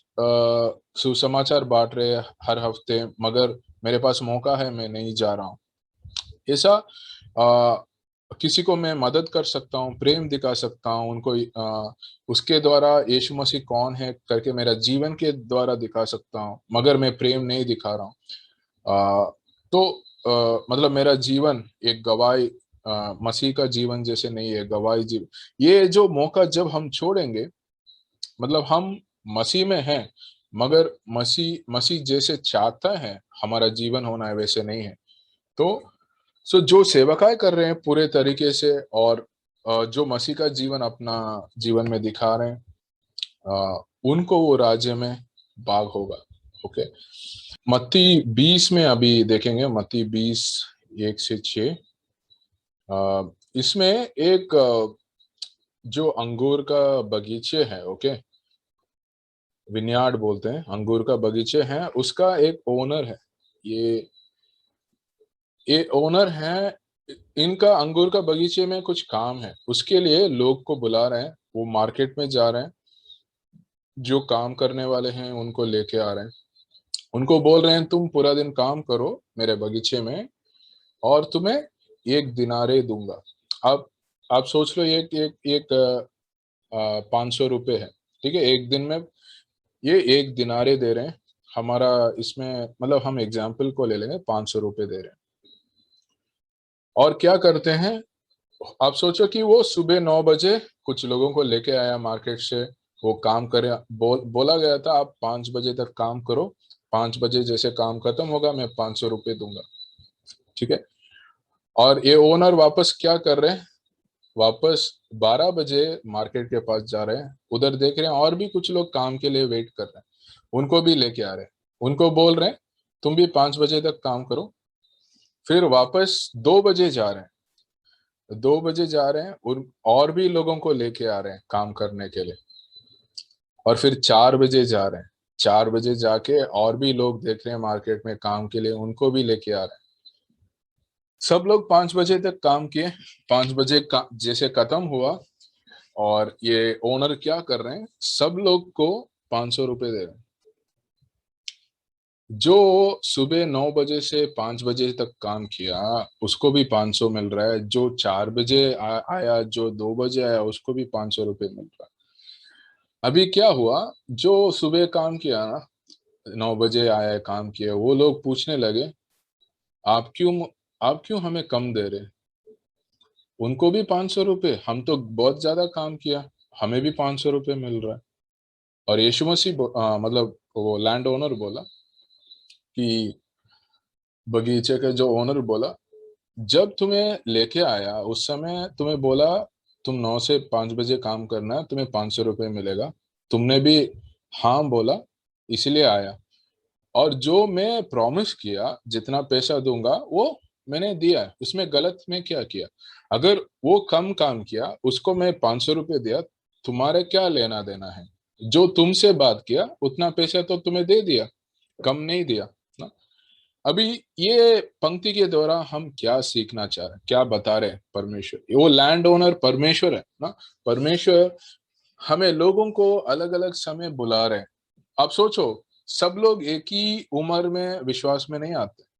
सुसमाचार बांट रहे हैं हर हफ्ते, मगर मेरे पास मौका है, मैं नहीं जा रहा हूँ। ऐसा किसी को मैं मदद कर सकता हूँ, प्रेम दिखा सकता हूँ उनको, उसके द्वारा यीशु मसीह कौन है करके मेरा जीवन के द्वारा दिखा सकता हूँ, मगर मैं प्रेम नहीं दिखा रहा हूँ। तो मतलब मेरा जीवन एक गवाही, मसीह का जीवन जैसे नहीं है, गवाही जीवन। ये जो मौका जब हम छोड़ेंगे, मतलब हम मसीह में हैं, मगर मसीह मसीह जैसे चाहता है हमारा जीवन होना है, वैसे नहीं है। तो जो सेवकाई कर रहे हैं पूरे तरीके से, और जो मसीह का जीवन अपना जीवन में दिखा रहे हैं, उनको वो राज्य में भाग होगा। ओके, मत्ती 20 में अभी देखेंगे, मत्ती 20 1 से 6। इसमें एक जो अंगूर का बगीचे है, ओके, विनयार्ड बोलते हैं, अंगूर का बगीचे है, उसका एक ओनर है। ये ये ओनर है, इनका अंगूर का बगीचे में कुछ काम है, उसके लिए लोग को बुला रहे हैं, वो मार्केट में जा रहे हैं, जो काम करने वाले हैं उनको लेके आ रहे हैं, उनको बोल रहे हैं तुम पूरा दिन काम करो मेरे बगीचे में, और तुम्हें 1 दिनारे दूंगा। अब आप सोच लो, एक एक एक 500 रुपये है, ठीक है, एक दिन में ये 1 दिनारे दे रहे हैं। हमारा इसमें मतलब हम एग्जाम्पल को ले लेंगे, 500 रुपये दे रहे हैं। और क्या करते हैं, आप सोचो कि वो सुबह 9 बजे कुछ लोगों को लेके आया मार्केट से, वो काम करे, बोला गया था आप 5 बजे तक काम करो, 5 बजे जैसे काम खत्म होगा मैं 500 रुपये दूंगा, ठीक है। और ये ओनर वापस क्या कर रहे हैं, वापस 12 बजे मार्केट के पास जा रहे हैं, उधर देख रहे हैं और भी कुछ लोग काम के लिए वेट कर रहे हैं, उनको भी लेके आ रहे हैं, उनको बोल रहे हैं तुम भी 5 बजे तक काम करो। फिर वापस 2 बजे जा रहे हैं, 2 बजे जा रहे हैं और भी लोगों को लेके आ रहे हैं काम करने के लिए। और फिर 4 बजे जा रहे हैं, 4 बजे जाके और भी लोग देख रहे हैं मार्केट में काम के लिए, उनको भी लेके आ रहे हैं। सब लोग 5 बजे तक काम किए, 5 बजे का जैसे खत्म हुआ, और ये ओनर क्या कर रहे हैं, सब लोग को 500 रुपये दे रहे हैं। जो सुबह 9 बजे से 5 बजे तक काम किया उसको भी 500 मिल रहा है, जो 4 बजे आया, जो 2 बजे आया, उसको भी 500 रुपये मिल रहा है। अभी क्या हुआ, जो सुबह काम किया ना, 9 बजे आया काम किया, वो लोग पूछने लगे आप क्यों आप क्यों हमें कम दे रहे। उनको भी 500 रुपये, हम तो बहुत ज्यादा काम किया, हमें भी 500 रुपये मिल रहा है। और यीशु मसीह मतलब वो लैंड ओनर बोला कि, बगीचे के जो ओनर बोला, जब तुम्हें लेके आया उस समय तुम्हें बोला तुम 9 से 5 बजे काम करना है, तुम्हें 500 रुपये मिलेगा, तुमने भी हाँ बोला, इसलिए आया। और जो मैं प्रॉमिस किया जितना पैसा दूंगा वो मैंने दिया है, उसमें गलत मैं क्या किया। अगर वो कम काम किया उसको मैं 500 रुपये दिया, तुम्हारे क्या लेना देना है, जो तुमसे बात किया उतना पैसा तो तुम्हें दे दिया, कम नहीं दिया ना। अभी ये पंक्ति के द्वारा हम क्या सीखना चाह रहे हैं, क्या बता रहे हैं, परमेश्वर वो लैंड ओनर परमेश्वर है ना। परमेश्वर हमें लोगों को अलग अलग समय बुला रहे हैं। आप सोचो, सब लोग एक ही उम्र में विश्वास में नहीं आते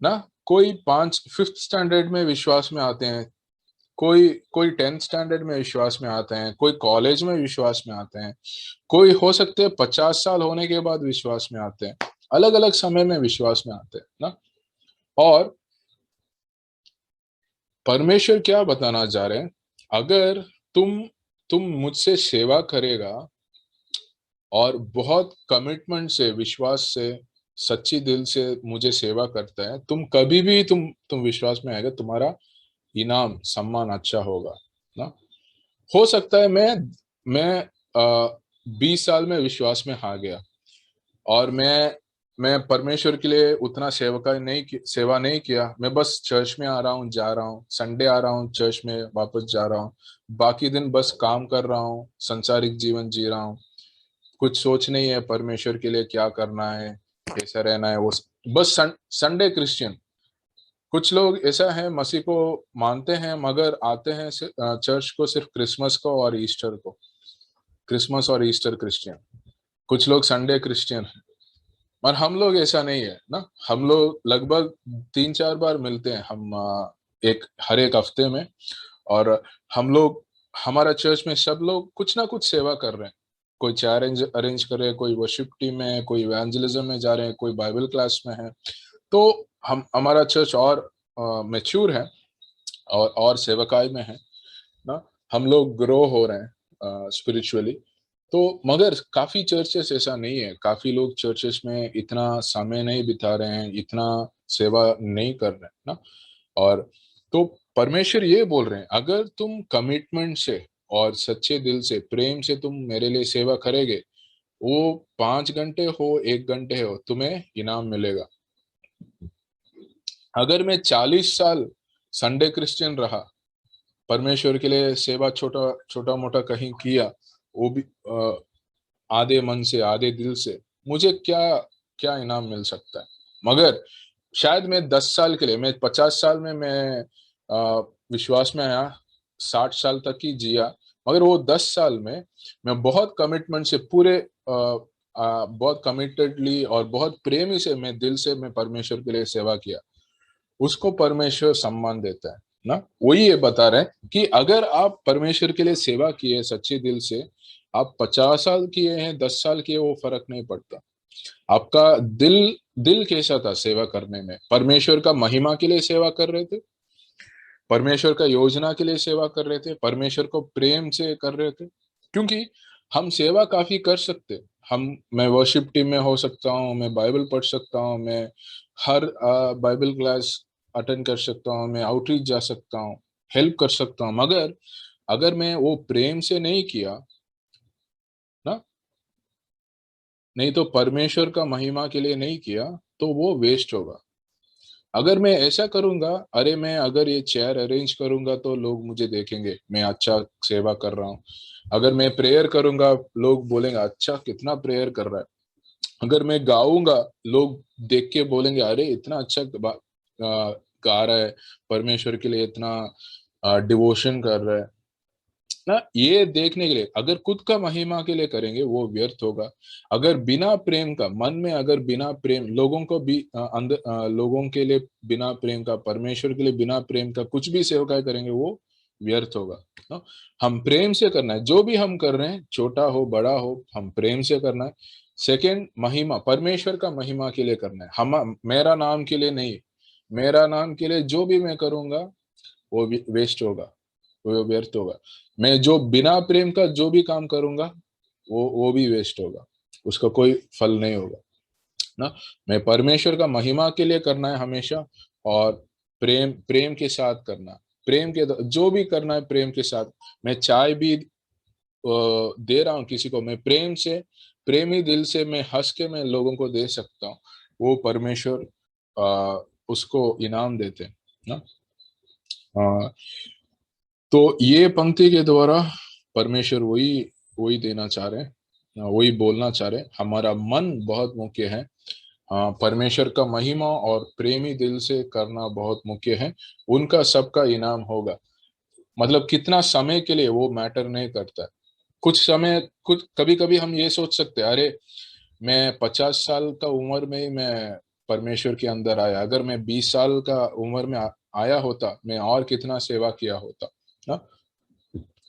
ना। कोई 5th स्टैंडर्ड में विश्वास में आते हैं, कोई कोई 10th स्टैंडर्ड में विश्वास में आते हैं, कोई कॉलेज में विश्वास में आते हैं, कोई हो सकते हैं 50 साल होने के बाद विश्वास में आते हैं, अलग अलग समय में विश्वास में आते हैं ना। और परमेश्वर क्या बताना चाह रहे हैं, अगर तुम मुझसे सेवा करेगा और बहुत कमिटमेंट से, विश्वास से, सच्ची दिल से मुझे सेवा करता है, तुम कभी भी तुम विश्वास में आएगा, तुम्हारा इनाम सम्मान अच्छा होगा ना। हो सकता है मैं 20 साल में विश्वास में आ गया, और मैं परमेश्वर के लिए उतना सेवा नहीं किया, मैं बस चर्च में आ रहा हूँ, जा रहा हूँ, संडे आ रहा हूँ चर्च में, वापस जा रहा हूँ, बाकी दिन बस काम कर रहा हूँ, संसारिक जीवन जी रहा हूँ, कुछ सोच नहीं है परमेश्वर के लिए क्या करना है, कैसा रहना है, वो बस संडे क्रिश्चियन। कुछ लोग ऐसा है, मसीह को मानते हैं मगर आते हैं चर्च को सिर्फ क्रिसमस को और ईस्टर को, क्रिसमस और ईस्टर क्रिश्चियन। कुछ लोग संडे क्रिश्चियन है, और हम लोग ऐसा नहीं है ना। हम लोग लगभग 3-4 बार मिलते हैं, हम हर एक हफ्ते में। और हम लोग, हमारा चर्च में सब लोग कुछ ना कुछ सेवा कर रहे हैं, कोई चाय अरेंज अरेंज कर रहे हैं, कोई वर्शिप टीम में है, कोई इवेंजलिज्म में जा रहे हैं, कोई बाइबल क्लास में है। तो हमारा चर्च और मैच्योर है, और सेवकाई में है ना। हम लोग ग्रो हो रहे हैं स्पिरिचुअली। तो मगर काफी चर्चेस ऐसा नहीं है, काफी लोग चर्चेस में इतना समय नहीं बिता रहे हैं, इतना सेवा नहीं कर रहे हैं ना। और तो परमेश्वर ये बोल रहे हैं, अगर तुम कमिटमेंट से और सच्चे दिल से, प्रेम से तुम मेरे लिए सेवा करेंगे, वो 5 घंटे हो, 1 घंटे हो, तुम्हें इनाम मिलेगा। अगर मैं 40 साल संडे क्रिश्चियन रहा, परमेश्वर के लिए सेवा छोटा छोटा मोटा कहीं किया, वो भी आधे मन से, आधे दिल से, मुझे क्या क्या इनाम मिल सकता है। मगर शायद मैं 10 साल के लिए, मैं 50 साल में मैं विश्वास में आया, 60 साल तक ही जिया, मगर वो 10 साल में मैं बहुत कमिटमेंट से, पूरे बहुत कमिटेडली और बहुत प्रेमी से, मैं दिल से मैं परमेश्वर के लिए सेवा किया। उसको परमेश्वर सम्मान देता है ना। वही ये बता रहे हैं कि अगर आप परमेश्वर के लिए सेवा किए सच्चे दिल से, आप 50 साल किए हैं 10 साल किए, वो फर्क नहीं पड़ता। आपका दिल दिल कैसा था सेवा करने में? परमेश्वर का महिमा के लिए सेवा कर रहे थे, परमेश्वर का योजना के लिए सेवा कर रहे थे, परमेश्वर को प्रेम से कर रहे थे। क्योंकि हम सेवा काफी कर सकते, मैं वर्शिप टीम में हो सकता हूँ, मैं बाइबल पढ़ सकता हूँ, मैं हर बाइबल क्लास अटेंड कर सकता हूँ, मैं आउटरीच जा सकता हूँ, हेल्प कर सकता हूँ, मगर अगर मैं वो प्रेम से नहीं किया ना, नहीं तो परमेश्वर का महिमा के लिए नहीं किया, तो वो वेस्ट होगा। अगर मैं ऐसा करूंगा, अरे मैं अगर ये चेयर अरेंज करूंगा तो लोग मुझे देखेंगे मैं अच्छा सेवा कर रहा हूँ, अगर मैं प्रेयर करूंगा लोग बोलेंगे अच्छा कितना प्रेयर कर रहा है, अगर मैं गाऊंगा लोग देख के बोलेंगे अरे इतना अच्छा गा रहा है, परमेश्वर के लिए इतना डिवोशन कर रहा है ना। ये देखने के लिए अगर खुद का महिमा के लिए करेंगे वो व्यर्थ होगा। अगर बिना प्रेम का मन में, अगर बिना प्रेम लोगों को भी अंदर लोगों के लिए बिना प्रेम का, परमेश्वर के लिए बिना प्रेम का कुछ भी सेवकाई करेंगे वो व्यर्थ होगा ना। हम प्रेम से करना है, जो भी हम कर रहे हैं छोटा हो बड़ा हो, हम प्रेम से करना है। सेकंड, महिमा परमेश्वर का महिमा के लिए करना है, हम मेरा नाम के लिए नहीं। मेरा नाम के लिए जो भी मैं करूंगा वो वेस्ट होगा, वो व्यर्थ होगा। मैं जो बिना प्रेम का जो भी काम करूंगा वो भी वेस्ट होगा, उसका कोई फल नहीं होगा ना। मैं परमेश्वर का महिमा के लिए करना है हमेशा, और प्रेम प्रेम के साथ करना, प्रेम के जो भी करना है प्रेम के साथ। मैं चाय भी दे रहा हूँ किसी को, मैं प्रेम से, प्रेमी दिल से मैं हंस के मैं लोगों को दे सकता हूँ, वो परमेश्वर उसको इनाम देते हैं ना। अ, तो ये पंक्ति के द्वारा परमेश्वर वही वही देना चाह रहे हैं, वही बोलना चाह रहे हैं। हमारा मन बहुत मुख्य है, हाँ, परमेश्वर का महिमा और प्रेमी दिल से करना बहुत मुख्य है। उनका सबका इनाम होगा। मतलब कितना समय के लिए वो मैटर नहीं करता है। कुछ समय, कुछ कभी कभी हम ये सोच सकते हैं अरे मैं 50 साल का उम्र में ही मैं परमेश्वर के अंदर आया, अगर मैं 20 साल का उम्र में आया होता मैं और कितना सेवा किया होता ना।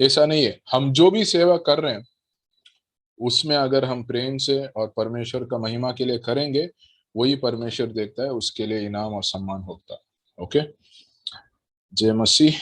ऐसा नहीं है, हम जो भी सेवा कर रहे हैं उसमें अगर हम प्रेम से और परमेश्वर का महिमा के लिए करेंगे, वही परमेश्वर देखता है, उसके लिए इनाम और सम्मान होता है। ओके, जय मसीह।